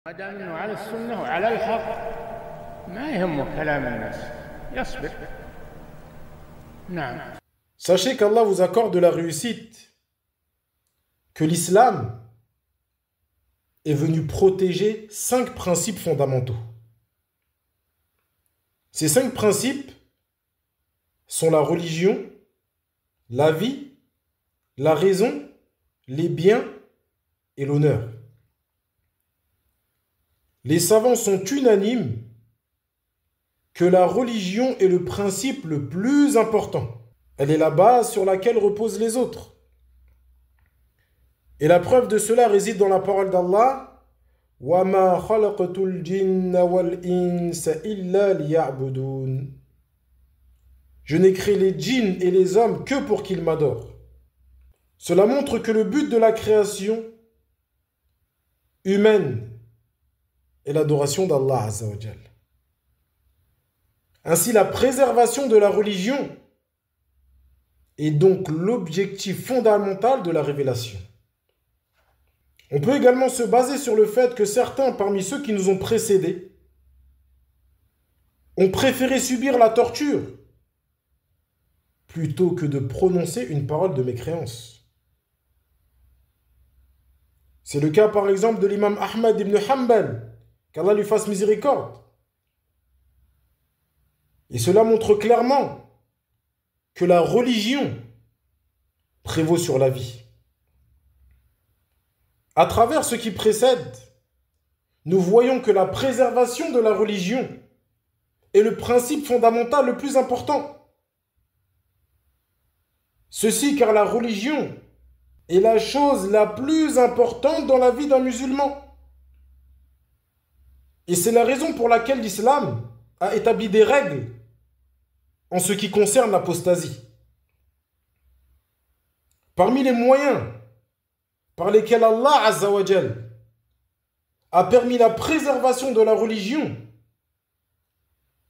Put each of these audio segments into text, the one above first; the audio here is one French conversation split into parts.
ما دام انه على السنه وعلى الحق ما يهمه كلام الناس يصبر. نعم. Sachez qu'Allah vous accorde la réussite, que l'islam est venu protéger 5 principes fondamentaux. Ces 5 principes sont la religion, la vie, la raison, les biens et l'honneur. Les savants sont unanimes que la religion est le principe le plus important. Elle est la base sur laquelle reposent les autres. Et la preuve de cela réside dans la parole d'Allah. وَمَا خَلَقْتُ الْجِنَّ وَالْإِنسَ إِلَّا لِيَعْبُدُونَ. Je n'ai créé les djinns et les hommes que pour qu'ils m'adorent. Cela montre que le but de la création humaine est l'adoration d'Allah Azza wa Jal. Ainsi, la préservation de la religion est donc l'objectif fondamental de la révélation. On peut également se baser sur le fait que certains parmi ceux qui nous ont précédés ont préféré subir la torture plutôt que de prononcer une parole de mécréance. C'est le cas par exemple de l'imam Ahmad ibn Hanbal, qu'Allah lui fasse miséricorde. Et cela montre clairement que la religion prévaut sur la vie. À travers ce qui précède, nous voyons que la préservation de la religion est le principe fondamental le plus important. Ceci car la religion est la chose la plus importante dans la vie d'un musulman. Et c'est la raison pour laquelle l'islam a établi des règles en ce qui concerne l'apostasie. Parmi les moyens par lesquels Allah Azza wa Jal a permis la préservation de la religion,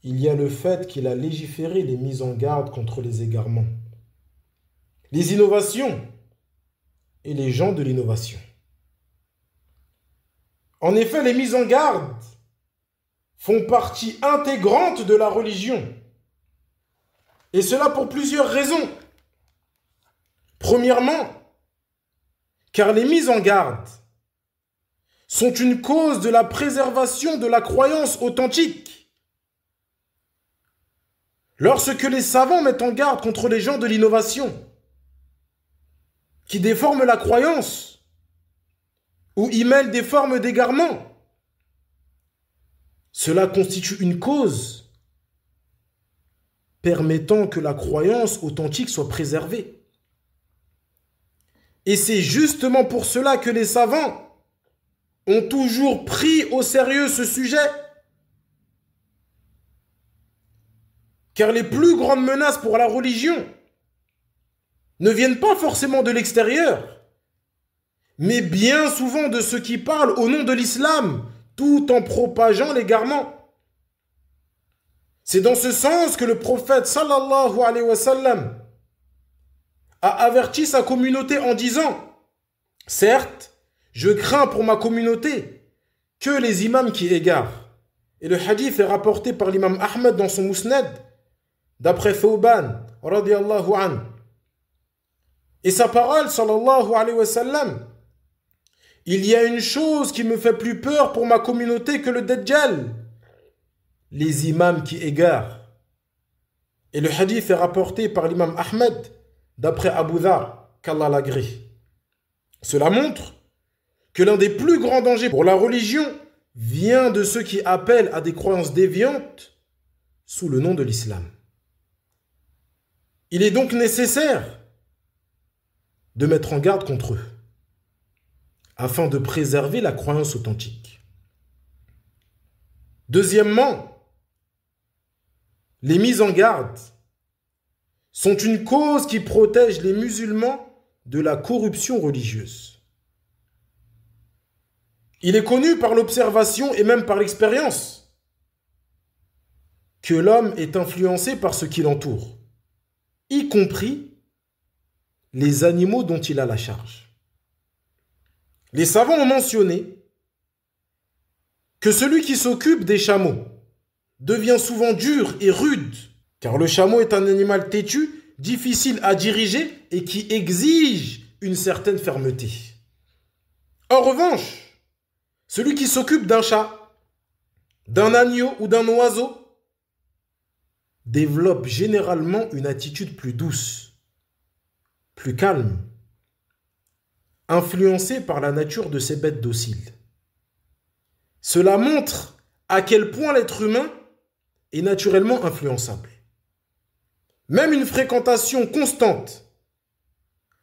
il y a le fait qu'il a légiféré les mises en garde contre les égarements, les innovations et les gens de l'innovation. En effet, les mises en garde font partie intégrante de la religion. Et cela pour plusieurs raisons. Premièrement, car les mises en garde sont une cause de la préservation de la croyance authentique. Lorsque les savants mettent en garde contre les gens de l'innovation, qui déforment la croyance, ou y mêlent des formes d'égarement, cela constitue une cause permettant que la croyance authentique soit préservée. Et c'est justement pour cela que les savants ont toujours pris au sérieux ce sujet. Car les plus grandes menaces pour la religion ne viennent pas forcément de l'extérieur, mais bien souvent de ceux qui parlent au nom de l'islam, tout en propageant l'égarement. C'est dans ce sens que le prophète sallallahu alayhi wa sallam a averti sa communauté en disant « Certes, je crains pour ma communauté que les imams qui égarent. » Et le hadith est rapporté par l'imam Ahmed dans son Musnad, d'après Thawban, radiyallahu anhu. Et sa parole, sallallahu alayhi wa sallam, « Il y a une chose qui me fait plus peur pour ma communauté que le Dajjal, les imams qui égarent. » Et le hadith est rapporté par l'imam Ahmed, d'après Abu Dhar, qu'Allah l'agrée. Cela montre que l'un des plus grands dangers pour la religion vient de ceux qui appellent à des croyances déviantes sous le nom de l'islam. Il est donc nécessaire de mettre en garde contre eux, afin de préserver la croyance authentique. Deuxièmement, les mises en garde sont une cause qui protège les musulmans de la corruption religieuse. Il est connu par l'observation et même par l'expérience que l'homme est influencé par ce qui l'entoure, y compris les animaux dont il a la charge. Les savants ont mentionné que celui qui s'occupe des chameaux devient souvent dur et rude, car le chameau est un animal têtu, difficile à diriger et qui exige une certaine fermeté. En revanche, celui qui s'occupe d'un chat, d'un agneau ou d'un oiseau développe généralement une attitude plus douce, plus calme, influencée par la nature de ces bêtes dociles. Cela montre à quel point l'être humain est naturellement influençable. Même une fréquentation constante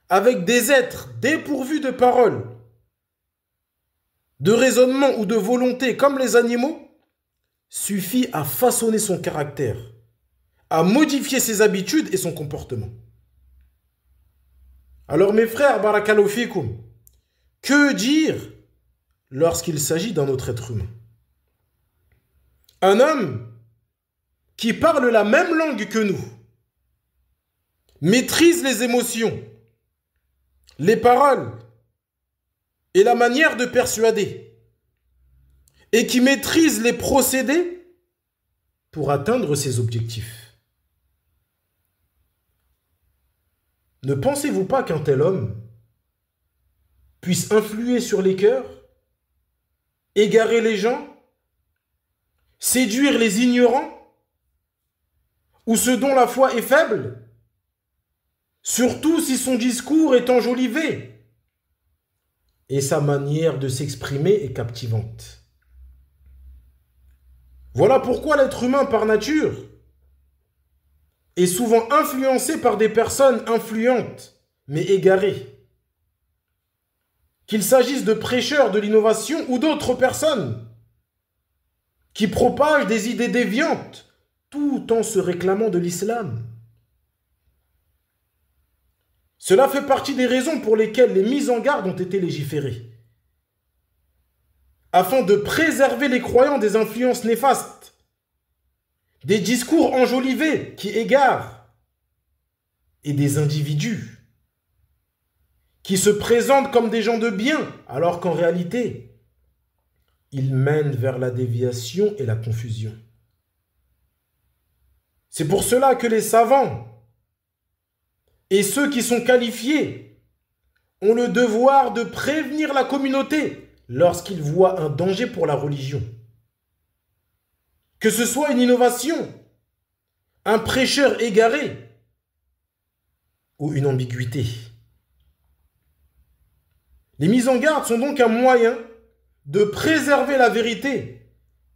avec des êtres dépourvus de parole, de raisonnement ou de volonté comme les animaux suffit à façonner son caractère, à modifier ses habitudes et son comportement. Alors mes frères, barakallahu fikoum, que dire lorsqu'il s'agit d'un autre être humain? Un homme qui parle la même langue que nous, maîtrise les émotions, les paroles et la manière de persuader, et qui maîtrise les procédés pour atteindre ses objectifs. Ne pensez-vous pas qu'un tel homme puisse influer sur les cœurs, égarer les gens, séduire les ignorants ou ceux dont la foi est faible, surtout si son discours est enjolivé et sa manière de s'exprimer est captivante. Voilà pourquoi l'être humain par nature est souvent influencé par des personnes influentes mais égarées. Qu'il s'agisse de prêcheurs de l'innovation ou d'autres personnes qui propagent des idées déviantes tout en se réclamant de l'islam. Cela fait partie des raisons pour lesquelles les mises en garde ont été légiférées, afin de préserver les croyants des influences néfastes, des discours enjolivés qui égarent, et des individus qui se présentent comme des gens de bien, alors qu'en réalité, ils mènent vers la déviation et la confusion. C'est pour cela que les savants et ceux qui sont qualifiés ont le devoir de prévenir la communauté lorsqu'ils voient un danger pour la religion. Que ce soit une innovation, un prêcheur égaré ou une ambiguïté. Les mises en garde sont donc un moyen de préserver la vérité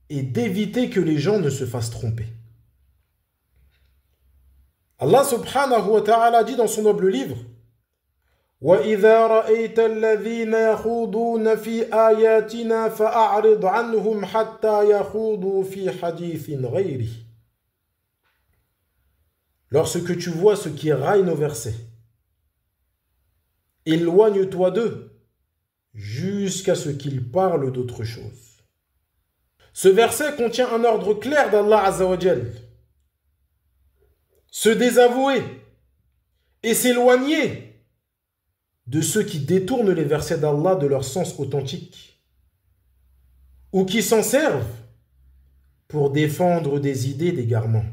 et d'éviter que les gens ne se fassent tromper. Allah subhanahu wa ta'ala dit dans son noble livre: وَإِذَا رَأَيْتَ الَّذِينَ يَخُوضُونَ فِي آيَاتِنَا فَأَعْرِضْ عَنْهُمْ حَتَّى يَخُوضُوا فِي حَدِيثٍ غَيْرِهِ. Lorsque tu vois ceux qui raillent nos versets, éloigne-toi d'eux jusqu'à ce qu'ils parlent d'autre chose. Ce verset contient un ordre clair d'Allah Azza wa Jal. Se désavouer et s'éloigner de ceux qui détournent les versets d'Allah de leur sens authentique ou qui s'en servent pour défendre des idées d'égarement.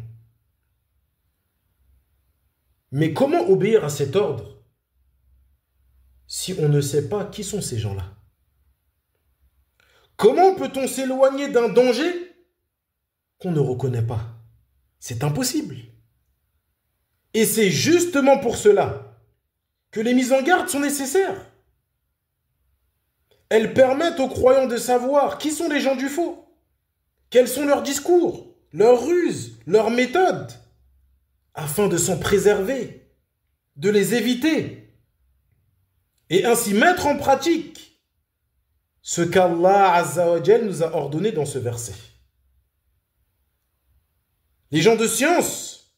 Mais comment obéir à cet ordre si on ne sait pas qui sont ces gens-là? Comment peut-on s'éloigner d'un danger qu'on ne reconnaît pas? C'est impossible. Et c'est justement pour cela que les mises en garde sont nécessaires. Elles permettent aux croyants de savoir qui sont les gens du faux, quels sont leurs discours, leurs ruses, leurs méthodes, afin de s'en préserver, de les éviter, et ainsi mettre en pratique ce qu'Allah Azza wa Jal nous a ordonné dans ce verset. Les gens de science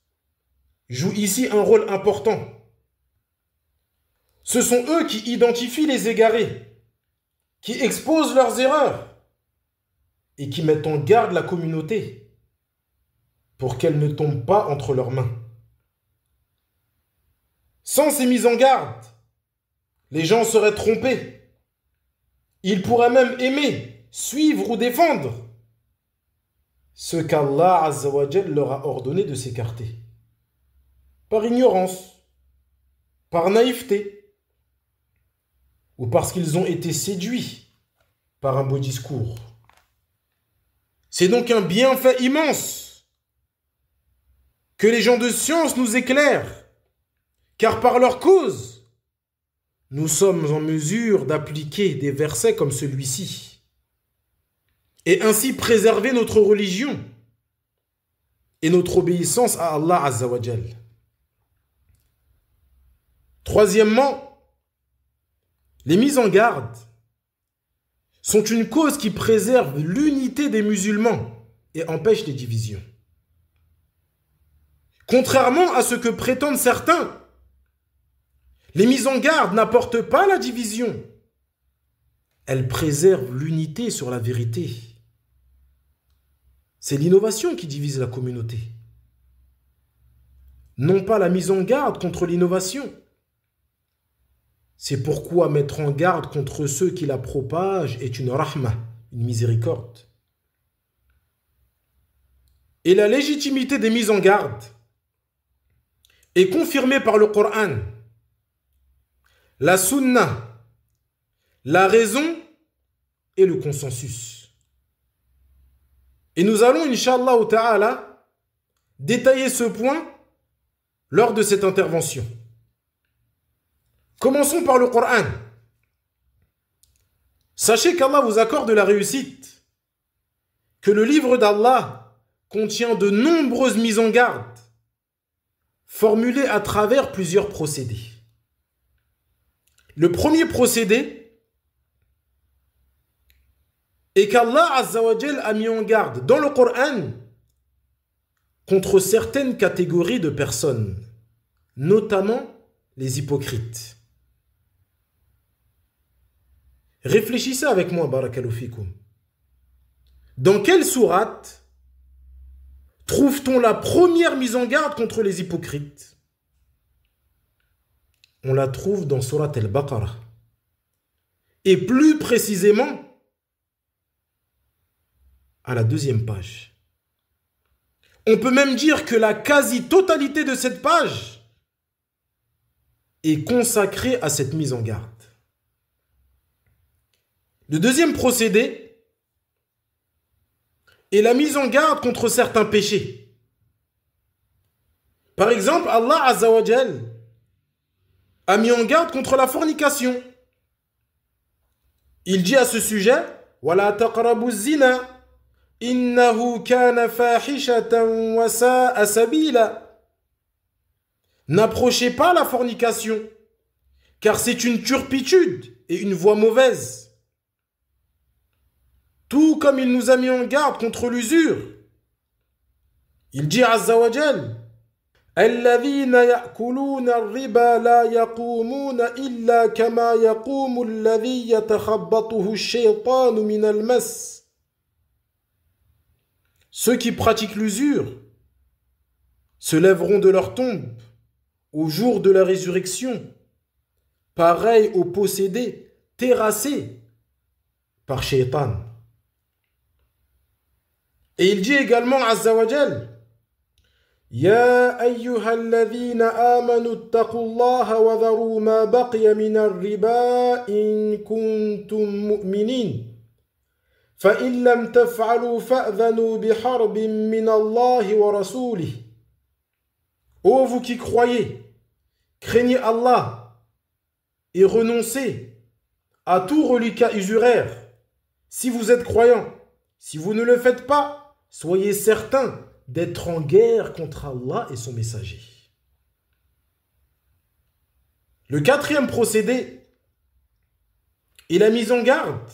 jouent ici un rôle important. Ce sont eux qui identifient les égarés, qui exposent leurs erreurs et qui mettent en garde la communauté pour qu'elle ne tombe pas entre leurs mains. Sans ces mises en garde, les gens seraient trompés. Ils pourraient même aimer suivre ou défendre ce qu'Allah Azza wa Jal leur a ordonné de s'écarter. Par ignorance, par naïveté, ou parce qu'ils ont été séduits par un beau discours. C'est donc un bienfait immense que les gens de science nous éclairent, car par leur cause, nous sommes en mesure d'appliquer des versets comme celui-ci et ainsi préserver notre religion et notre obéissance à Allah Azza wa Jal. Troisièmement, les mises en garde sont une cause qui préserve l'unité des musulmans et empêche les divisions. Contrairement à ce que prétendent certains, les mises en garde n'apportent pas la division. Elles préservent l'unité sur la vérité. C'est l'innovation qui divise la communauté. Non pas la mise en garde contre l'innovation. C'est pourquoi mettre en garde contre ceux qui la propagent est une rahma, une miséricorde. Et la légitimité des mises en garde est confirmée par le Coran, la sunna, la raison et le consensus. Et nous allons, Inch'Allah ta'ala, détailler ce point lors de cette intervention. Commençons par le Coran. Sachez qu'Allah vous accorde la réussite, que le livre d'Allah contient de nombreuses mises en garde, formulées à travers plusieurs procédés. Le premier procédé est qu'Allah Azza wa Jal a mis en garde dans le Coran contre certaines catégories de personnes, notamment les hypocrites. Réfléchissez avec moi, barakallahu fikoum. Dans quelle sourate trouve-t-on la première mise en garde contre les hypocrites? On la trouve dans sourate Al-Baqarah. Et plus précisément, à la 2e page. On peut même dire que la quasi-totalité de cette page est consacrée à cette mise en garde. Le deuxième procédé est la mise en garde contre certains péchés. Par exemple, Allah Azza wa Jal a mis en garde contre la fornication. Il dit à ce sujet « Wala taqrabu zina » Innahu kana fahishatan wa sa'a sabila. N'approchez pas la fornication, car c'est une turpitude et une voie mauvaise. Tout comme il nous a mis en garde contre l'usure. Il dit Azza wa Jal, Alladhina ya'kuluna ar-riba la yaqumuna illa kama yaqumu alladhi yatakhabbathu ash-shaytanu min al-mas. Ceux qui pratiquent l'usure se lèveront de leur tombe au jour de la résurrection, pareil aux possédés terrassés par Shaytan. Et il dit également Azza wa Jal, Ya ayyuhalladhina amanu ittaqullaha wa dharu ma baqiya min ar-riba in kuntum mu'minin. فَإِن لَّمْ تَفْعَلُوا فَأْذَنُوا بِحَرْبٍ مِّنَ اللَّهِ وَرَسُولِهِ. Ô vous qui croyez, craignez Allah et renoncez à tout reliquat usuraire. Si vous êtes croyants, si vous ne le faites pas, soyez certains d'être en guerre contre Allah et son messager. Le quatrième procédé est la mise en garde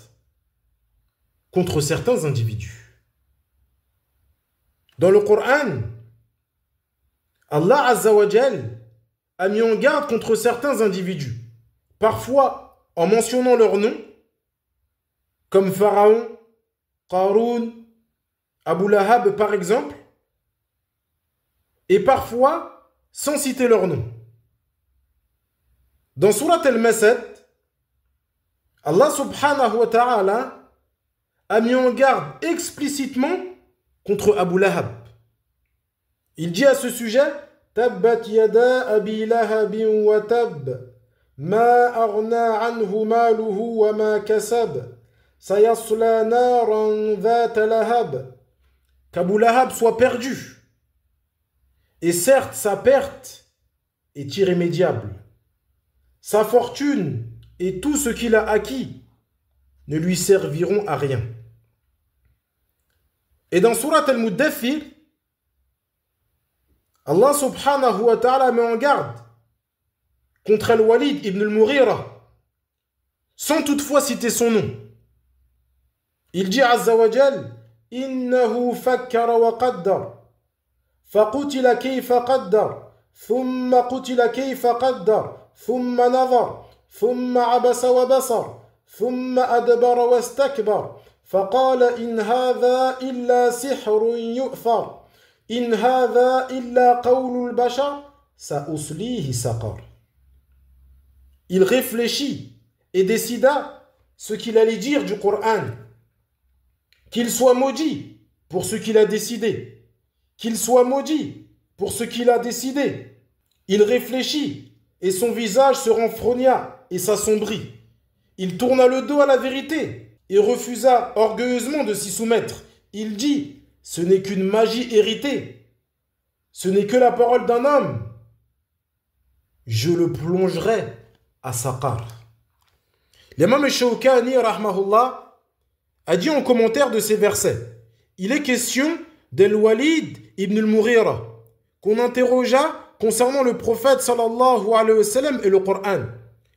contre certains individus. Dans le Coran, Allah Azza wa Jal a mis en garde contre certains individus, parfois en mentionnant leur nom, comme Pharaon, Qarun, Abu Lahab par exemple, et parfois sans citer leur nom. Dans Surat Al-Masad, Allah subhanahu wa ta'ala a mis en garde explicitement contre Abu Lahab. Il dit à ce sujet « Tabbat yada abi lahabin wa tab, ma aghna anhu maluhu wa ma kasab, sayasla naran dhata lahab » Qu'Abu Lahab soit perdu. Et certes, sa perte est irrémédiable. Sa fortune et tout ce qu'il a acquis ne lui serviront à rien. Et dans Surat Al-Muddathir, Allah subhanahu wa ta'ala met en garde contre Al-Walid ibn al-Mughira, sans toutefois citer son nom. Il dit Azza wa Jal, Innahu fakkara wa qaddar, faqutila kayfa qaddar, thumma qutila kayfa qaddar, thumma nadhar, thumma abasa wa basar, thumma adbara wa istakbar, faqala in hadha illa sihrun yu'thar. In hadha illa qawlul bashar, sa uslihi saqar. Il réfléchit et décida ce qu'il allait dire du Coran. Qu'il soit maudit pour ce qu'il a décidé. Qu'il soit maudit pour ce qu'il a décidé. Il réfléchit et son visage se renfrogna et s'assombrit. Il tourna le dos à la vérité et refusa orgueilleusement de s'y soumettre. Il dit: ce n'est qu'une magie héritée. Ce n'est que la parole d'un homme. Je le plongerai à Saqar. L'imam Shawkani, rahmahullah, a dit en commentaire de ces versets: il est question d'Al-Walid ibn al-Mughira, qu'on interrogea concernant le prophète sallallahu alayhi wa sallam et le Coran.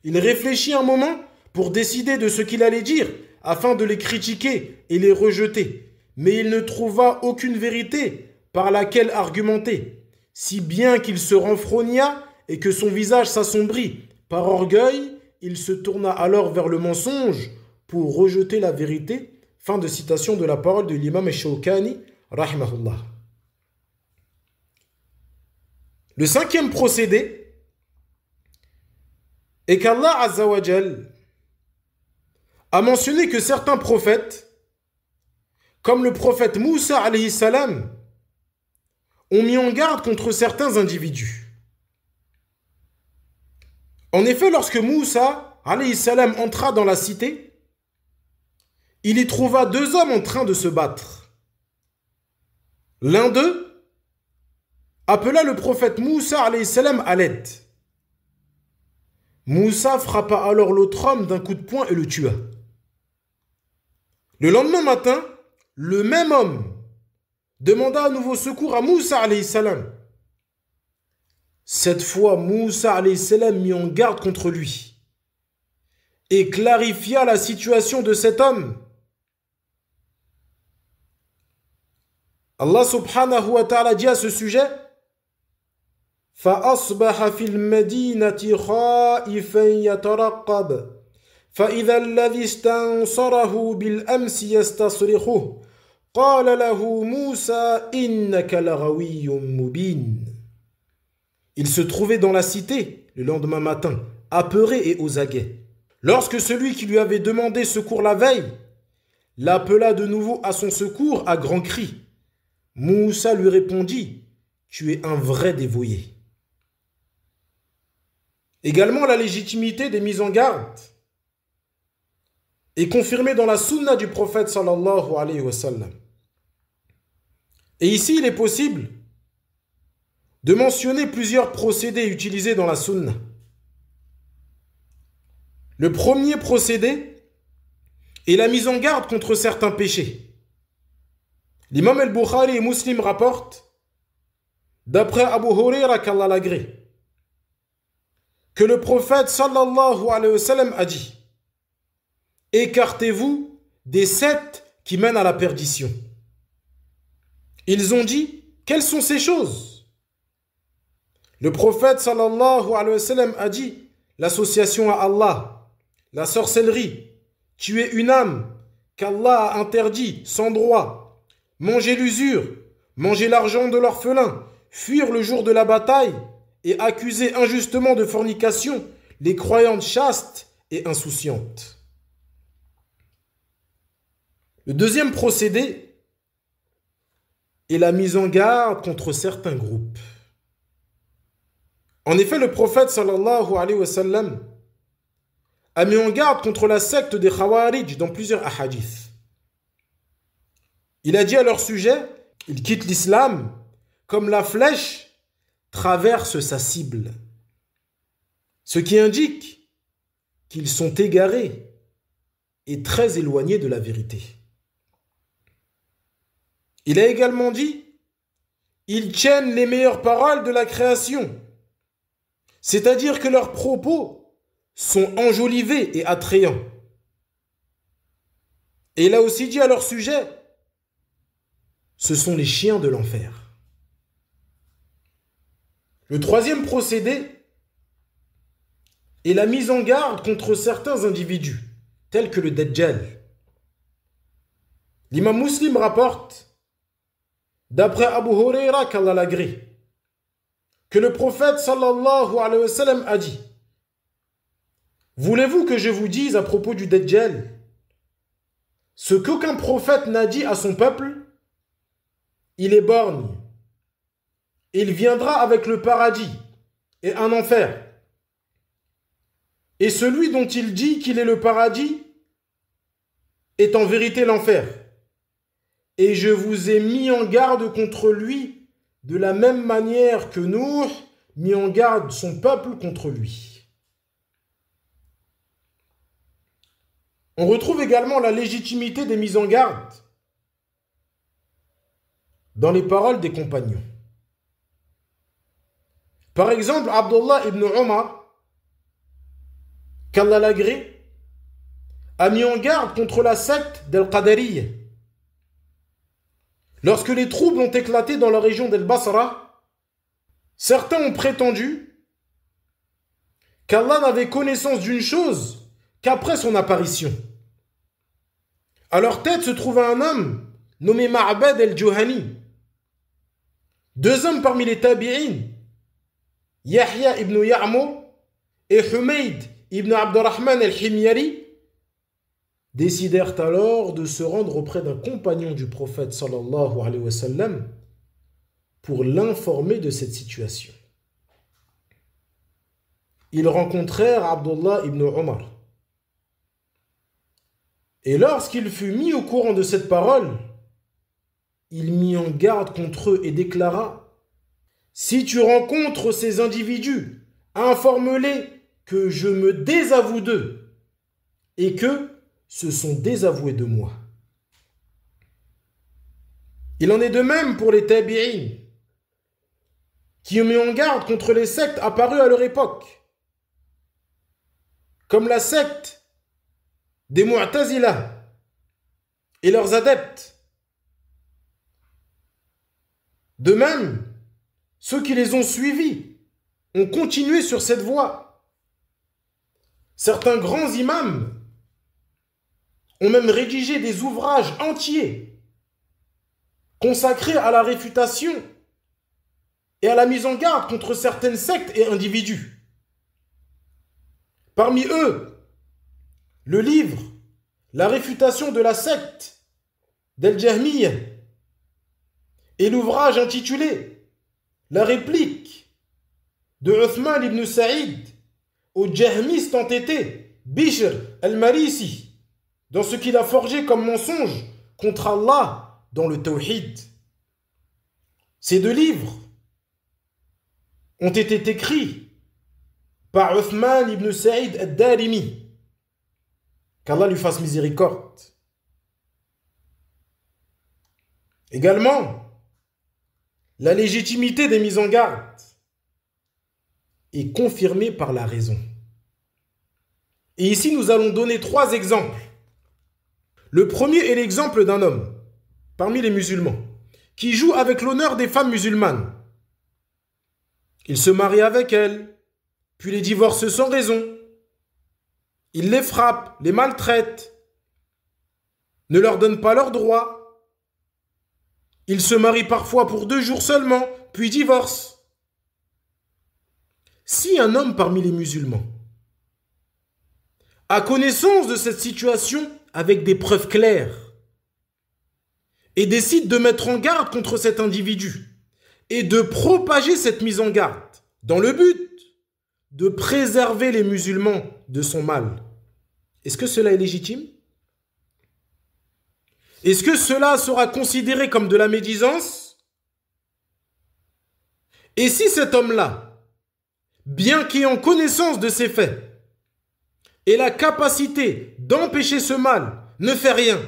Il réfléchit un moment pour décider de ce qu'il allait dire, afin de les critiquer et les rejeter. Mais il ne trouva aucune vérité par laquelle argumenter, si bien qu'il se renfrogna et que son visage s'assombrit. Par orgueil, il se tourna alors vers le mensonge pour rejeter la vérité. Fin de citation de la parole de l'imam Shawkani, rahimahullah. Le cinquième procédé est qu'Allah Azza wa Jal a mentionné que certains prophètes, comme le prophète Moussa alayhi salam, ont mis en garde contre certains individus. En effet, lorsque Moussa alayhi salam entra dans la cité, il y trouva deux hommes en train de se battre. L'un d'eux appela le prophète Moussa alayhi salam à l'aide. Moussa frappa alors l'autre homme d'un coup de poing et le tua. Le lendemain matin, le même homme demanda à nouveau secours à Moussa alayhi salam. Cette fois, Moussa alayhi salam mit en garde contre lui et clarifia la situation de cet homme. Allah subhanahu wa ta'ala dit à ce sujet: فَأَصْبَحَ فِي الْمَدِينَةِ خَائِفًا يَتَرَقَّبُ فَإِذَا الَّذِي اسْتَنصَرَهُ بِالْأَمْسِ يَسْتَصْرِخُهُ قَالَ لَهُ مُوسَى إِنَّكَ لَغَوِيٌّ مُبِينٌ. Il se trouvait dans la cité le lendemain matin, apeuré et aux aguets. Lorsque celui qui lui avait demandé secours la veille l'appela de nouveau à son secours à grands cris, Moussa lui répondit: tu es un vrai dévoyé. Également, la légitimité des mises en garde est confirmée dans la sunna du prophète sallallahu alayhi wa sallam. Et ici, il est possible de mentionner plusieurs procédés utilisés dans la sunna. Le premier procédé est la mise en garde contre certains péchés. L'imam al-Bukhari et Muslim rapportent, d'après Abu Huraira qu'Allah l'agrée, que le prophète sallallahu alayhi wa sallam a dit: écartez-vous des 7 qui mènent à la perdition. Ils ont dit: quelles sont ces choses? Le prophète sallallahu alayhi wa sallam a dit: l'association à Allah, la sorcellerie, tuer une âme qu'Allah a interdit sans droit, manger l'usure, manger l'argent de l'orphelin, fuir le jour de la bataille et accuser injustement de fornication les croyantes chastes et insouciantes. Le deuxième procédé est la mise en garde contre certains groupes. En effet, le prophète sallallahu alayhi wa sallam a mis en garde contre la secte des Khawarij dans plusieurs ahadiths. Il a dit à leur sujet, ils quittent l'islam comme la flèche traverse sa cible. Ce qui indique qu'ils sont égarés et très éloignés de la vérité. Il a également dit, ils tiennent les meilleures paroles de la création, c'est-à-dire que leurs propos sont enjolivés et attrayants. Et il a aussi dit à leur sujet, ce sont les chiens de l'enfer. Le troisième procédé est la mise en garde contre certains individus, tels que le Dajjal. L'imam Muslim rapporte, d'après Abu Huraira qu'Allah l'agrée, que le prophète sallallahu alayhi wa sallam a dit, voulez-vous que je vous dise à propos du Dajjal ce qu'aucun prophète n'a dit à son peuple? Il est borgne. Il viendra avec le paradis et un enfer. Et celui dont il dit qu'il est le paradis est en vérité l'enfer. Et je vous ai mis en garde contre lui de la même manière que Nuh mit en garde son peuple contre lui. On retrouve également la légitimité des mises en garde dans les paroles des compagnons. Par exemple, Abdullah ibn Omar, qu'Allah l'agrée, a mis en garde contre la secte d'Al-Qadariyya. Lorsque les troubles ont éclaté dans la région d'Al-Basra, certains ont prétendu qu'Allah n'avait connaissance d'une chose qu'après son apparition. À leur tête se trouvait un homme nommé Ma'bad al-Juhani. Deux hommes parmi les tabi'in, Yahya ibn Ya'mur et Humayd ibn Abdurrahman al-Himyari, décidèrent alors de se rendre auprès d'un compagnon du prophète sallallahu alayhi wa sallam pour l'informer de cette situation. Ils rencontrèrent Abdullah ibn Omar. Et lorsqu'il fut mis au courant de cette parole, il mit en garde contre eux et déclara, « Si tu rencontres ces individus, informe-les que je me désavoue d'eux et que se sont désavoués de moi. » Il en est de même pour les tabi'in, qui ont mis en garde contre les sectes apparues à leur époque, comme la secte des Mu'tazila et leurs adeptes. De même, ceux qui les ont suivis ont continué sur cette voie. Certains grands imams ont même rédigé des ouvrages entiers consacrés à la réfutation et à la mise en garde contre certaines sectes et individus. Parmi eux, le livre « La réfutation de la secte » d'Al-Jahmiyya et l'ouvrage intitulé « La réplique » de Uthman ibn Saïd au jahmiste entêté Bishr al-Marisi dans ce qu'il a forgé comme mensonge contre Allah dans le Tawhid. Ces deux livres ont été écrits par Uthman ibn Saïd al-Darimi, qu'Allah lui fasse miséricorde. Également, la légitimité des mises en garde est confirmée par la raison. Et ici, nous allons donner 3 exemples. Le premier est l'exemple d'un homme, parmi les musulmans, qui joue avec l'honneur des femmes musulmanes. Il se marie avec elles, puis les divorce sans raison. Il les frappe, les maltraite, ne leur donne pas leurs droits. Il se marie parfois pour 2 jours seulement, puis divorce. Si un homme parmi les musulmans a connaissance de cette situation avec des preuves claires, et décide de mettre en garde contre cet individu et de propager cette mise en garde dans le but de préserver les musulmans de son mal, est-ce que cela est légitime? Est-ce que cela sera considéré comme de la médisance? Et si cet homme-là, bien qu'ayant connaissance de ces faits et la capacité d'empêcher ce mal, ne fait rien,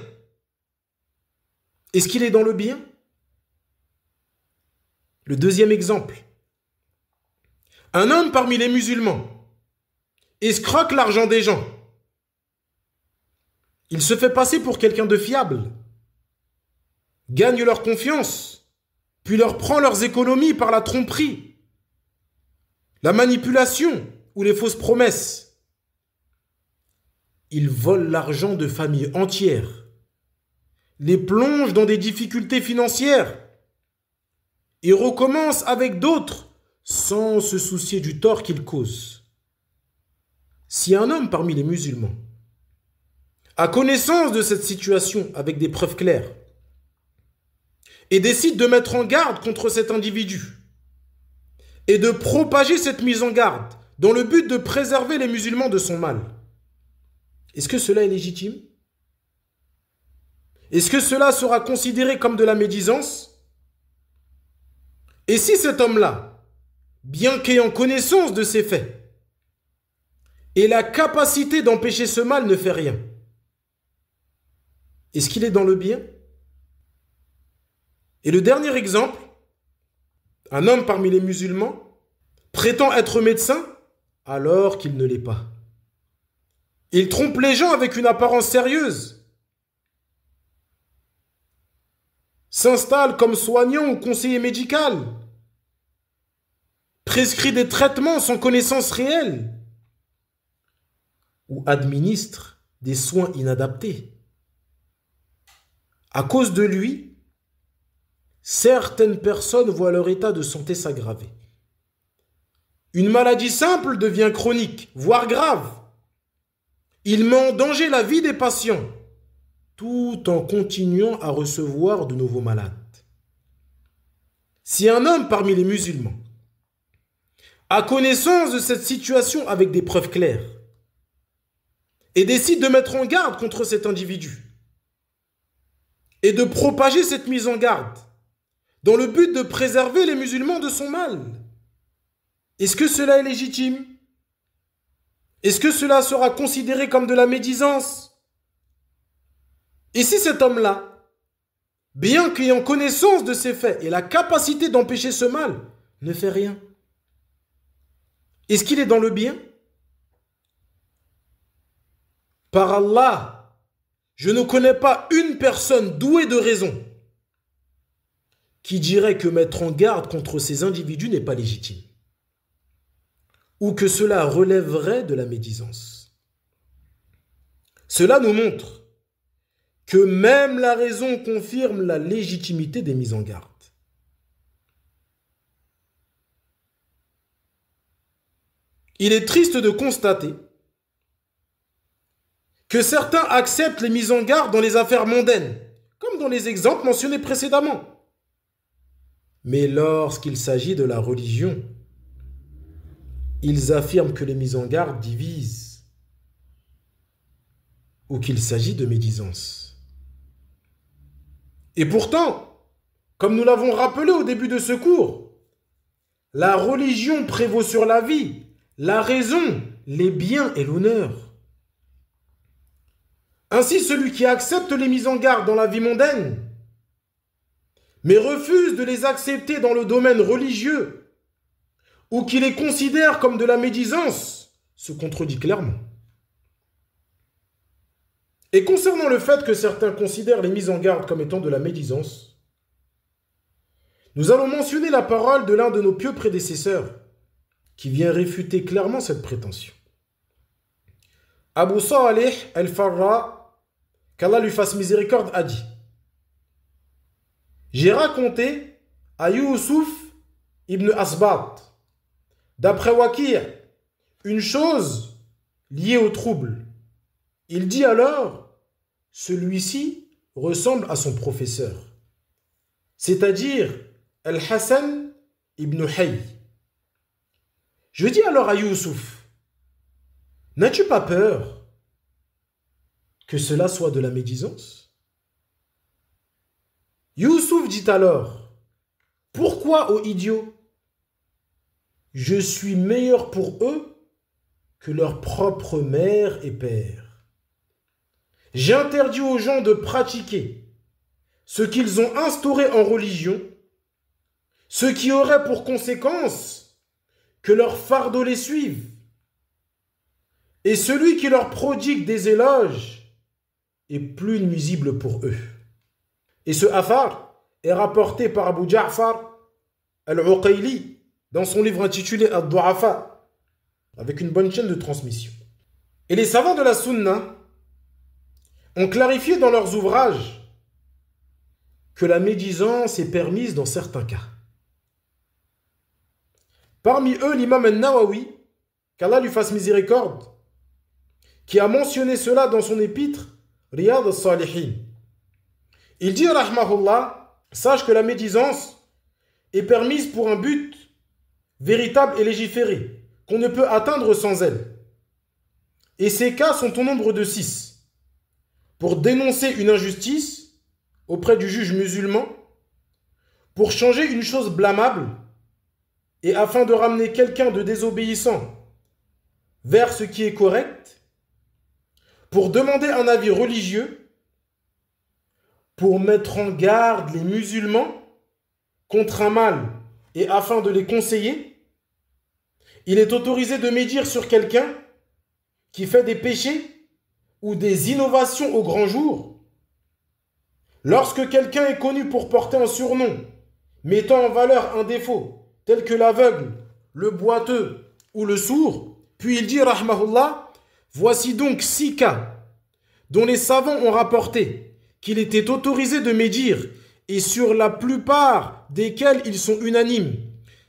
est-ce qu'il est dans le bien? Le deuxième exemple. Un homme parmi les musulmans escroque l'argent des gens. Il se fait passer pour quelqu'un de fiable, gagne leur confiance, puis leur prend leurs économies par la tromperie, la manipulation ou les fausses promesses. Il vole l'argent de familles entières, les plonge dans des difficultés financières et recommence avec d'autres sans se soucier du tort qu'il cause. Si un homme parmi les musulmans a connaissance de cette situation avec des preuves claires et décide de mettre en garde contre cet individu et de propager cette mise en garde dans le but de préserver les musulmans de son mal, est-ce que cela est légitime? Est-ce que cela sera considéré comme de la médisance? Et si cet homme-là, bien qu'ayant connaissance de ces faits et la capacité d'empêcher ce mal, ne fait rien, est-ce qu'il est dans le bien? Et le dernier exemple, un homme parmi les musulmans prétend être médecin alors qu'il ne l'est pas. Il trompe les gens avec une apparence sérieuse, s'installe comme soignant ou conseiller médical, prescrit des traitements sans connaissance réelle ou administre des soins inadaptés. À cause de lui, certaines personnes voient leur état de santé s'aggraver. Une maladie simple devient chronique, voire grave. Il met en danger la vie des patients, tout en continuant à recevoir de nouveaux malades. Si un homme parmi les musulmans a connaissance de cette situation avec des preuves claires et décide de mettre en garde contre cet individu et de propager cette mise en garde dans le but de préserver les musulmans de son mal, est-ce que cela est légitime? Est-ce que cela sera considéré comme de la médisance? Et si cet homme-là, bien qu'ayant connaissance de ces faits et la capacité d'empêcher ce mal, ne fait rien, est-ce qu'il est dans le bien? Par Allah, je ne connais pas une personne douée de raison qui dirait que mettre en garde contre ces individus n'est pas légitime, ou que cela relèverait de la médisance. Cela nous montre que même la raison confirme la légitimité des mises en garde. Il est triste de constater que certains acceptent les mises en garde dans les affaires mondaines, comme dans les exemples mentionnés précédemment. Mais lorsqu'il s'agit de la religion, ils affirment que les mises en garde divisent ou qu'il s'agit de médisance. Et pourtant, comme nous l'avons rappelé au début de ce cours, la religion prévaut sur la vie, la raison, les biens et l'honneur. Ainsi, celui qui accepte les mises en garde dans la vie mondaine, mais refuse de les accepter dans le domaine religieux, ou qui les considère comme de la médisance, se contredit clairement. Et concernant le fait que certains considèrent les mises en garde comme étant de la médisance, nous allons mentionner la parole de l'un de nos pieux prédécesseurs, qui vient réfuter clairement cette prétention. Abu Salih al-Farra, qu'Allah lui fasse miséricorde, a dit: j'ai raconté à Youssouf ibn Asbat, d'après Waqi', une chose liée au trouble. Il dit alors: celui-ci ressemble à son professeur. c'est-à-dire Al-Hassan ibn Hayy. Je dis alors à Youssouf, n'as-tu pas peur que cela soit de la médisance? Youssouf dit alors, pourquoi, ô idiot? Je suis meilleur pour eux que leur propre mère et père. J'ai interdit aux gens de pratiquer ce qu'ils ont instauré en religion, ce qui aurait pour conséquence que leur fardeau les suive. Et celui qui leur prodigue des éloges est plus nuisible pour eux. Et ce afar est rapporté par Abu Ja'far al-Uqayli dans son livre intitulé Ad-Du'afa, avec une bonne chaîne de transmission. Et les savants de la Sunna ont clarifié dans leurs ouvrages que la médisance est permise dans certains cas. Parmi eux, l'imam al-Nawawi, qu'Allah lui fasse miséricorde, qui a mentionné cela dans son épître Riyad al-Salihin. Il dit, rahmahullah, sache que la médisance est permise pour un but véritable et légiféré, qu'on ne peut atteindre sans elle. Et ces cas sont au nombre de 6. Pour dénoncer une injustice auprès du juge musulman, pour changer une chose blâmable, et afin de ramener quelqu'un de désobéissant vers ce qui est correct, pour demander un avis religieux, pour mettre en garde les musulmans contre un mal et afin de les conseiller, il est autorisé de médire sur quelqu'un qui fait des péchés ou des innovations au grand jour. Lorsque quelqu'un est connu pour porter un surnom mettant en valeur un défaut tel que l'aveugle, le boiteux ou le sourd, puis il dit, rahmahullah, voici donc 6 cas dont les savants ont rapporté qu'il était autorisé de médire et sur la plupart desquels ils sont unanimes.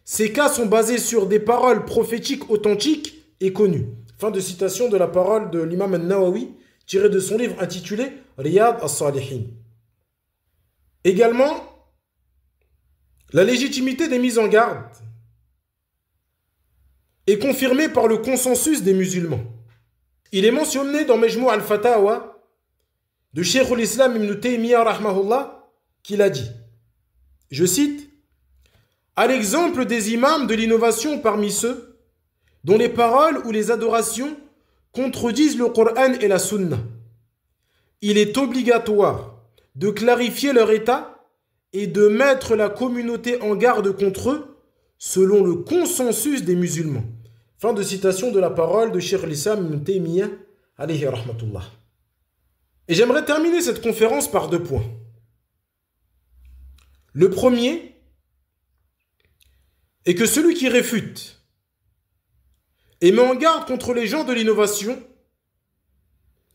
Ces cas sont basés sur des paroles prophétiques authentiques et connues. Fin de citation de la parole de l'imam al-Nawawi tirée de son livre intitulé Riyad al-Salihin. Également, la légitimité des mises en garde est confirmée par le consensus des musulmans. Il est mentionné dans Majmou' al-Fatawa de Cheikh al-Islam ibn Taymiyyah rahmahullah qu'il a dit, je cite, à l'exemple des imams de l'innovation parmi ceux dont les paroles ou les adorations contredisent le Coran et la Sunna, il est obligatoire de clarifier leur état et de mettre la communauté en garde contre eux selon le consensus des musulmans. Fin de citation de la parole de Cheikh al-Islam ibn Taymiyyah alayhi rahmatullah. Et j'aimerais terminer cette conférence par 2 points. Le premier est que celui qui réfute et met en garde contre les gens de l'innovation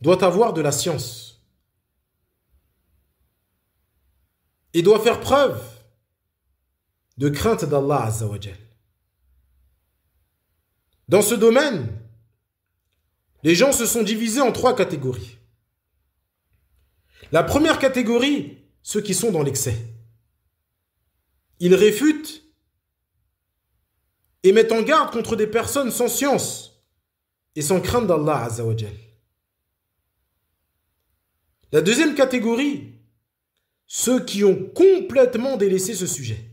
doit avoir de la science et doit faire preuve de crainte d'Allah Azza wa Jal. Dans ce domaine, les gens se sont divisés en 3 catégories. La première catégorie, ceux qui sont dans l'excès. Ils réfutent et mettent en garde contre des personnes sans science et sans crainte d'Allah Azza wa Jal. La deuxième catégorie, ceux qui ont complètement délaissé ce sujet.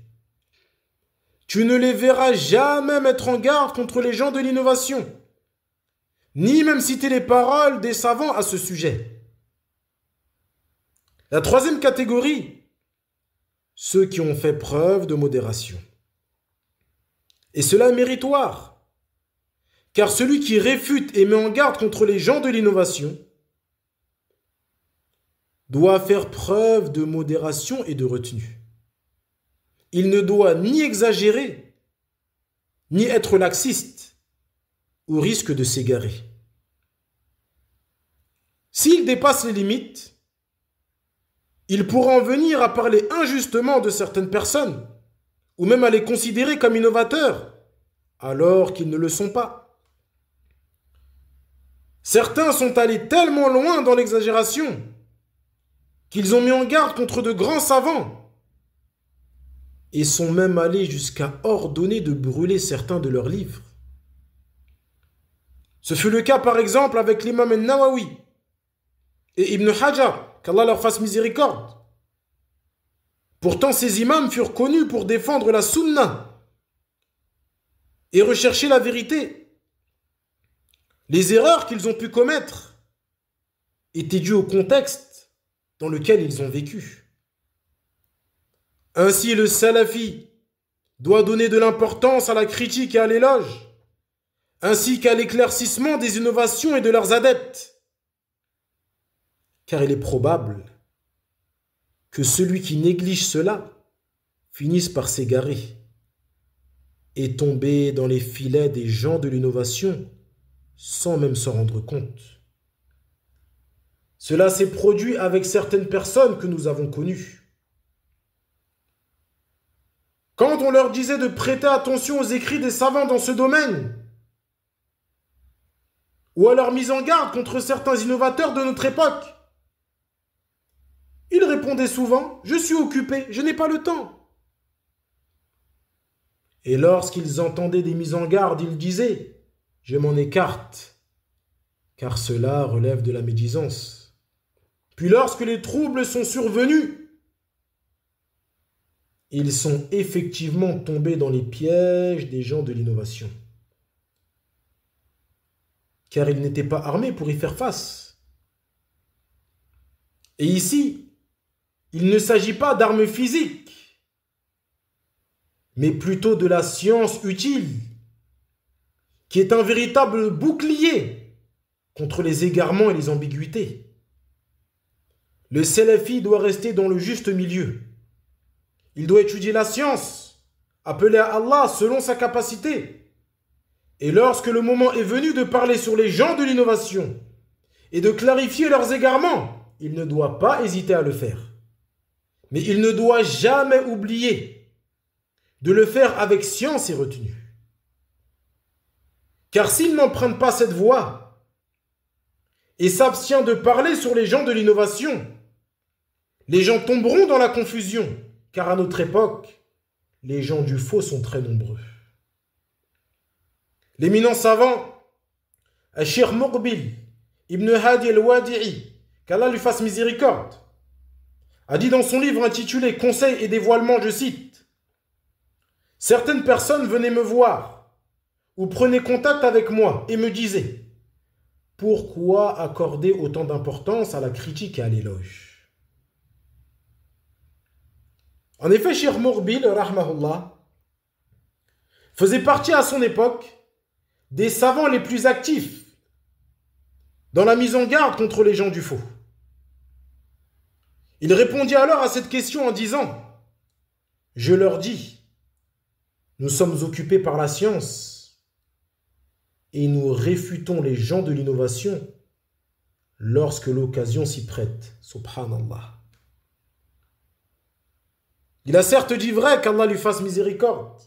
Tu ne les verras jamais mettre en garde contre les gens de l'innovation, ni même citer les paroles des savants à ce sujet. La troisième catégorie, ceux qui ont fait preuve de modération. Et cela est méritoire, car celui qui réfute et met en garde contre les gens de l'innovation doit faire preuve de modération et de retenue. Il ne doit ni exagérer, ni être laxiste, au risque de s'égarer. S'il dépasse les limites, il pourra en venir à parler injustement de certaines personnes, ou même à les considérer comme innovateurs, alors qu'ils ne le sont pas. Certains sont allés tellement loin dans l'exagération qu'ils ont mis en garde contre de grands savants, et sont même allés jusqu'à ordonner de brûler certains de leurs livres. Ce fut le cas par exemple avec l'imam al-Nawawi et Ibn Hajar, qu'Allah leur fasse miséricorde. Pourtant ces imams furent connus pour défendre la sunna et rechercher la vérité. Les erreurs qu'ils ont pu commettre étaient dues au contexte dans lequel ils ont vécu. Ainsi, le salafi doit donner de l'importance à la critique et à l'éloge, ainsi qu'à l'éclaircissement des innovations et de leurs adeptes. Car il est probable que celui qui néglige cela finisse par s'égarer et tomber dans les filets des gens de l'innovation sans même s'en rendre compte. Cela s'est produit avec certaines personnes que nous avons connues. Quand on leur disait de prêter attention aux écrits des savants dans ce domaine, ou à leur mise en garde contre certains innovateurs de notre époque, ils répondaient souvent « Je suis occupé, je n'ai pas le temps ». Et lorsqu'ils entendaient des mises en garde, ils disaient « Je m'en écarte », car cela relève de la médisance. Puis lorsque les troubles sont survenus, ils sont effectivement tombés dans les pièges des gens de l'innovation. Car ils n'étaient pas armés pour y faire face. Et ici, il ne s'agit pas d'armes physiques, mais plutôt de la science utile, qui est un véritable bouclier contre les égarements et les ambiguïtés. Le salafi doit rester dans le juste milieu. Il doit étudier la science, appeler à Allah selon sa capacité. Et lorsque le moment est venu de parler sur les gens de l'innovation et de clarifier leurs égarements, il ne doit pas hésiter à le faire. Mais il ne doit jamais oublier de le faire avec science et retenue. Car s'il n'emprunte pas cette voie et s'abstient de parler sur les gens de l'innovation, les gens tomberont dans la confusion. Car à notre époque, les gens du faux sont très nombreux. L'éminent savant, Cheikh Muqbil Ibn Hadi al-Wadi'i, qu'Allah lui fasse miséricorde, a dit dans son livre intitulé « Conseils et dévoilements », je cite, « Certaines personnes venaient me voir ou prenaient contact avec moi et me disaient « Pourquoi accorder autant d'importance à la critique et à l'éloge ?» En effet, Cheikh Muqbil, rahmahullah, faisait partie à son époque des savants les plus actifs dans la mise en garde contre les gens du faux. Il répondit alors à cette question en disant « Je leur dis, nous sommes occupés par la science et nous réfutons les gens de l'innovation lorsque l'occasion s'y prête. » Subhanallah. Il a certes dit vrai, qu'Allah lui fasse miséricorde.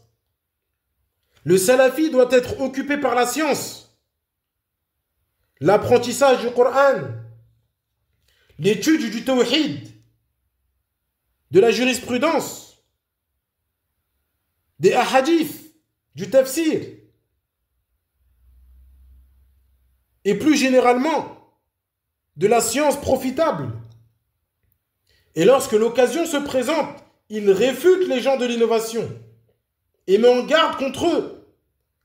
Le salafi doit être occupé par la science, l'apprentissage du Coran, l'étude du tawhid, de la jurisprudence, des ahadiths, du tafsir, et plus généralement, de la science profitable. Et lorsque l'occasion se présente, il réfute les gens de l'innovation et met en garde contre eux,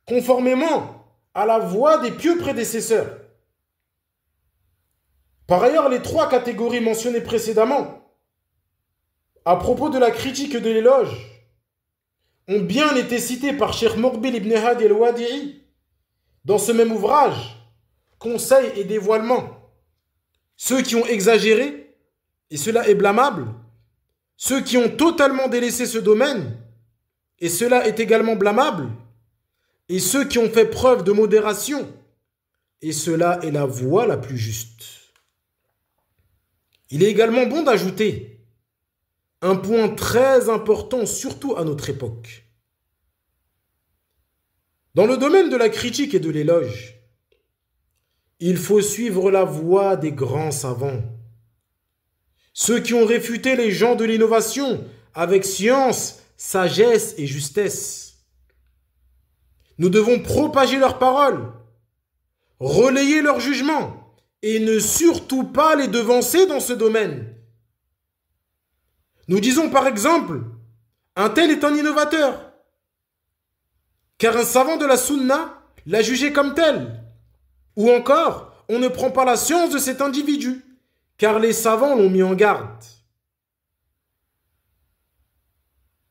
conformément à la voie des pieux prédécesseurs. Par ailleurs, les trois catégories mentionnées précédemment, à propos de la critique et de l'éloge, ont bien été citées par Cheikh Muqbil Ibn Hadi al-Wadi'i dans ce même ouvrage, Conseils et dévoilements. Ceux qui ont exagéré, et cela est blâmable, ceux qui ont totalement délaissé ce domaine, et cela est également blâmable, et ceux qui ont fait preuve de modération, et cela est la voie la plus juste. Il est également bon d'ajouter un point très important, surtout à notre époque. Dans le domaine de la critique et de l'éloge, il faut suivre la voie des grands savants, ceux qui ont réfuté les gens de l'innovation avec science, sagesse et justesse. Nous devons propager leurs paroles, relayer leurs jugements et ne surtout pas les devancer dans ce domaine. Nous disons par exemple, un tel est un innovateur, car un savant de la sunna l'a jugé comme tel. Ou encore, on ne prend pas la science de cet individu, car les savants l'ont mis en garde.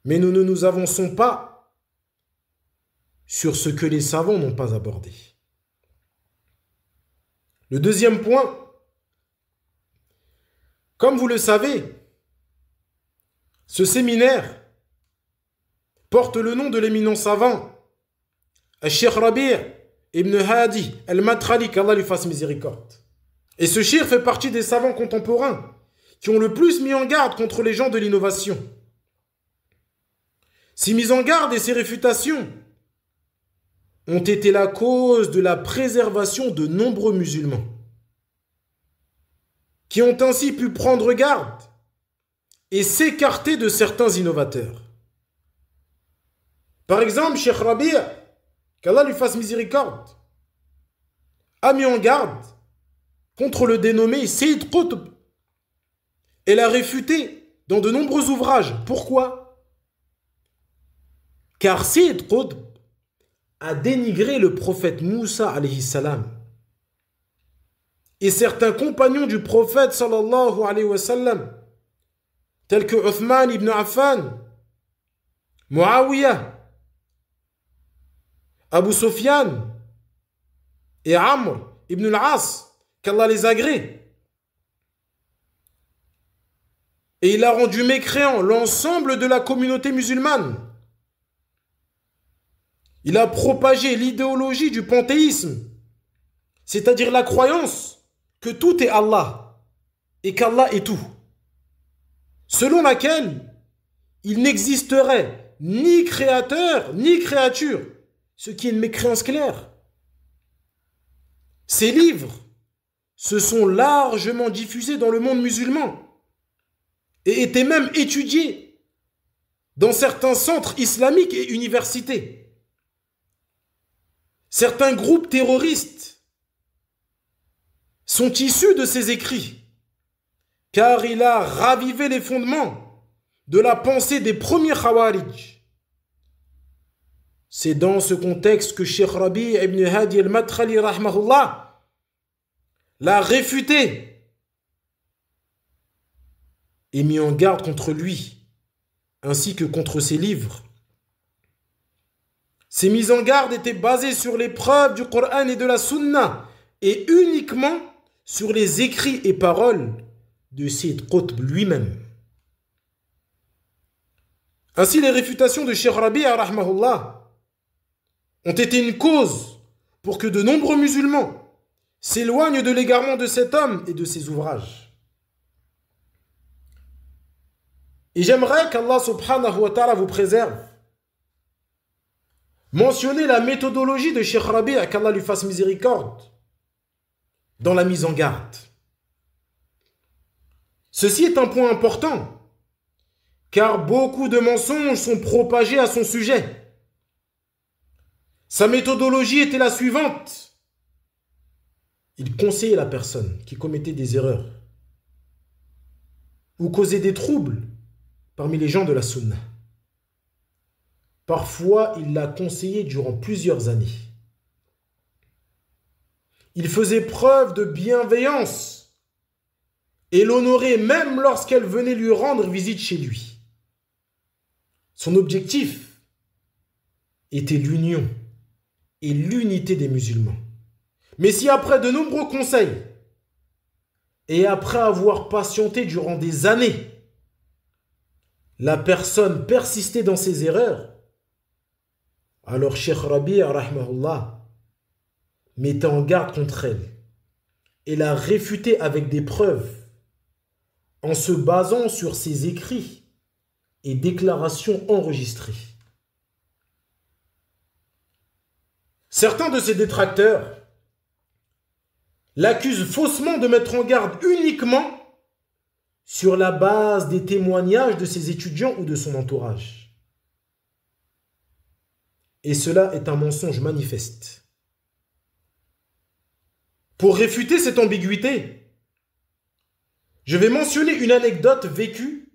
Mais nous ne nous avançons pas sur ce que les savants n'ont pas abordé. Le deuxième point, comme vous le savez, ce séminaire porte le nom de l'éminent savant, Cheikh Rabi' ibn Hadi al-Madkhali, qu'Allah lui fasse miséricorde. Et ce cheikh fait partie des savants contemporains qui ont le plus mis en garde contre les gens de l'innovation. Ces mises en garde et ces réfutations ont été la cause de la préservation de nombreux musulmans, qui ont ainsi pu prendre garde et s'écarter de certains innovateurs. Par exemple, Cheikh Rabi', qu'Allah lui fasse miséricorde, a mis en garde contre le dénommé Sayyid Qutb et l'a réfuté dans de nombreux ouvrages. Pourquoi? Car Sayyid Qutb a dénigré le prophète Moussa alayhi salam et certains compagnons du prophète sallallahu alayhi wa sallam, tels que Uthman ibn Affan, Muawiyah, Abu Sufyan et Amr ibn al-As, qu'Allah les agrée. Et il a rendu mécréant l'ensemble de la communauté musulmane. Il a propagé l'idéologie du panthéisme, c'est-à-dire la croyance que tout est Allah et qu'Allah est tout, selon laquelle il n'existerait ni créateur ni créature, ce qui est une mécréance claire. Ces livres se sont largement diffusés dans le monde musulman et étaient même étudiés dans certains centres islamiques et universités. Certains groupes terroristes sont issus de ces écrits, car il a ravivé les fondements de la pensée des premiers Khawarij. C'est dans ce contexte que Cheikh Rabi' ibn Hadi al-Madkhali rahmahullah l'a réfuté et mis en garde contre lui, ainsi que contre ses livres. Ces mises en garde étaient basées sur les preuves du Coran et de la Sunna, et uniquement sur les écrits et paroles de Sayyid Qutb lui-même. Ainsi, les réfutations de Cheikh Rabi' rahmahullah ont été une cause pour que de nombreux musulmans s'éloignent de l'égarement de cet homme et de ses ouvrages. Et j'aimerais qu'Allah subhanahu wa ta'ala vous préserve. Mentionnez la méthodologie de Cheikh Rabi', qu'Allah lui fasse miséricorde, dans la mise en garde. Ceci est un point important, car beaucoup de mensonges sont propagés à son sujet. Sa méthodologie était la suivante. Il conseillait la personne qui commettait des erreurs ou causait des troubles parmi les gens de la sunna. Parfois, il l'a conseillé durant plusieurs années. Il faisait preuve de bienveillance et l'honorait même lorsqu'elle venait lui rendre visite chez lui. Son objectif était l'union et l'unité des musulmans. Mais si après de nombreux conseils et après avoir patienté durant des années, la personne persistait dans ses erreurs, alors Cheikh Rabi' rahmahullah mettait en garde contre elle et la réfutait avec des preuves en se basant sur ses écrits et déclarations enregistrées. Certains de ses détracteurs l'accusent faussement de mettre en garde uniquement sur la base des témoignages de ses étudiants ou de son entourage. Et cela est un mensonge manifeste. Pour réfuter cette ambiguïté, je vais mentionner une anecdote vécue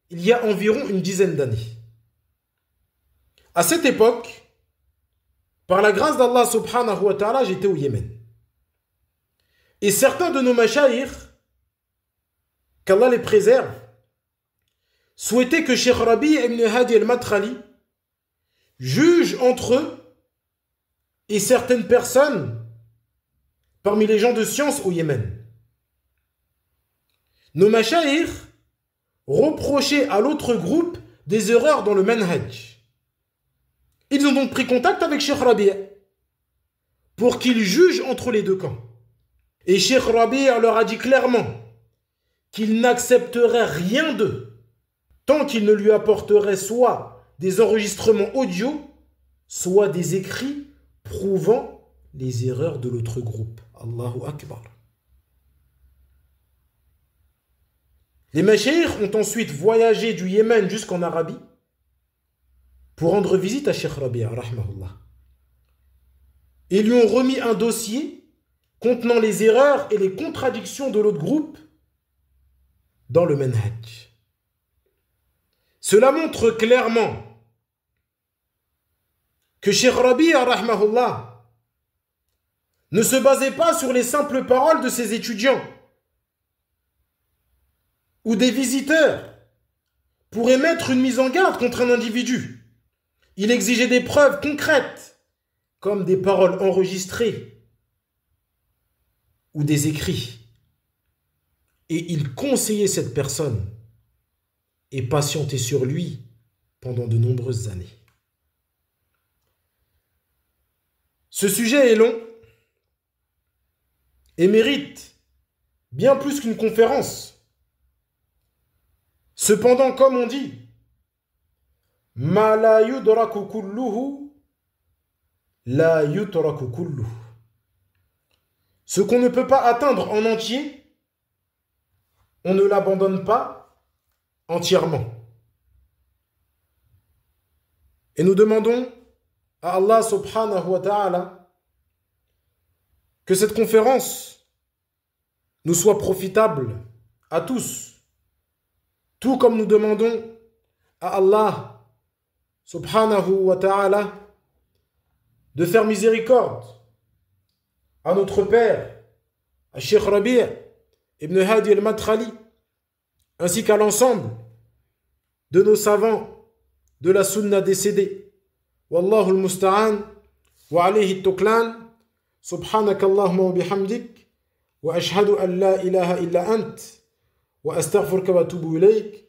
il y a environ une dizaine d'années. À cette époque, par la grâce d'Allah subhanahu wa ta'ala, j'étais au Yémen. Et certains de nos mashayikh, qu'Allah les préserve, souhaitaient que Cheikh Rabi' ibn Hadi al-Madkhali juge entre eux et certaines personnes parmi les gens de science au Yémen. Nos mashayikh reprochaient à l'autre groupe des erreurs dans le manhaj. Ils ont donc pris contact avec Cheikh Rabi' pour qu'il juge entre les deux camps. Et Cheikh Rabi' leur a dit clairement qu'il n'accepterait rien d'eux tant qu'il ne lui apporterait soit des enregistrements audio, soit des écrits prouvant les erreurs de l'autre groupe. Allahu Akbar. Les mashayikh ont ensuite voyagé du Yémen jusqu'en Arabie pour rendre visite à Cheikh Rabi' rahmahullah. Ils lui ont remis un dossier contenant les erreurs et les contradictions de l'autre groupe dans le manhaj. Cela montre clairement que Cheikh Rabi' rahmahullah ne se basait pas sur les simples paroles de ses étudiants ou des visiteurs pour émettre une mise en garde contre un individu. Il exigeait des preuves concrètes, comme des paroles enregistrées ou des écrits. Et il conseillait cette personne et patientait sur lui pendant de nombreuses années. Ce sujet est long et mérite bien plus qu'une conférence. Cependant, comme on dit, Ma la yudraku kulluhu, la yutraku kulluhu. Ce qu'on ne peut pas atteindre en entier, on ne l'abandonne pas entièrement. Et nous demandons à Allah subhanahu wa ta'ala que cette conférence nous soit profitable à tous, tout comme nous demandons à Allah subhanahu wa ta'ala de faire miséricorde à notre père, à Cheikh Rabi' ibn Hadi al-Madkhali, ainsi qu'à l'ensemble de nos savants de la sunna décédés. Wallahu al-musta'an wa alayhi at-tuklan. Subhanaka Allahumma wa bihamdik wa ashhadu an la ilaha illa ant wa astaghfiruka wa atubu ilayk.